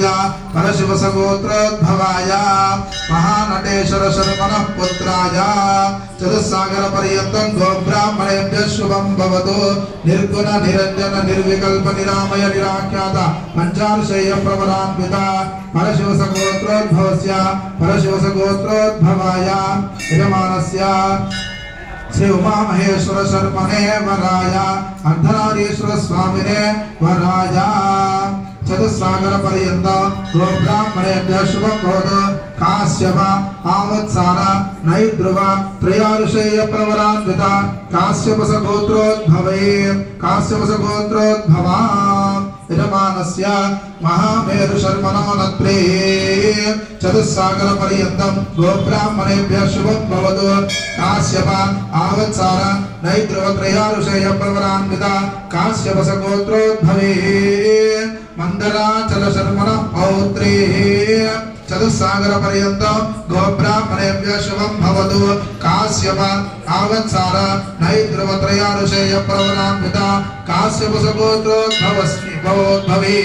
भवस्य परशिवसगोत्रोद्भवाय महानटेश्वर शर्मणः पुत्राय चतुस्सागर पर्यन्तं गोब्राह्मणेभ्यः शुभं भवतु निर्गुण निरंजन निर्विकल्प निरामय निराख्यात पंचाशय प्रवरान्वित परशिवसगोत्रोद्भवस्य परशिवसगोत्रोद्भवाय यजमानस्य श्री उमा महेश्वर शर्मणे वराय अर्धनारीश्वर स्वामिने वराय चतुस्सागर पर्यंत गोब्राह्मणेभ्यः शुभं भवतु काश्यप आवत्सार नैद्रुव त्रयारुषेय प्रवरान्वित काश्यपसगोत्रोद्भवा यजमानस्य महामेरु शर्मणो नत्रे चतुस्सागर पर्यन्तं गोब्राह्मणेभ्यः शुभं भवतु काश्यप आवत्सार नैद्रुव त्रयारुषेय प्रवरान्वित काश्यपसगोत्रोद्भवे मंदराचल शर्मणः पौत्रे चतुस्सागर पर्यन्तं गोब्राह्मणेभ्यः शुभं भवतु काश्यप आवत्सार नैद्रुव त्रयारुषेय प्रवरान्वित काश्यपसगोत्रोद्भवे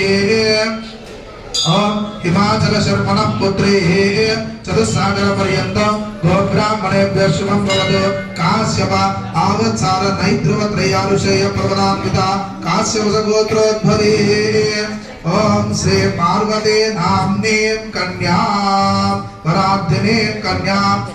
हिमाचल शर्मणः पुत्रे चतुस्सागर पर्यन्तं गोब्राह्मणेभ्यः शुभं भवतु काश्यप आवत्सार नैद्रुव त्रयारुषेय प्रवरान्वित काश्यपसगोत्रोद्भवे ओम श्री पार्वती नाम्नीं कन्या वराधिनीं कन्या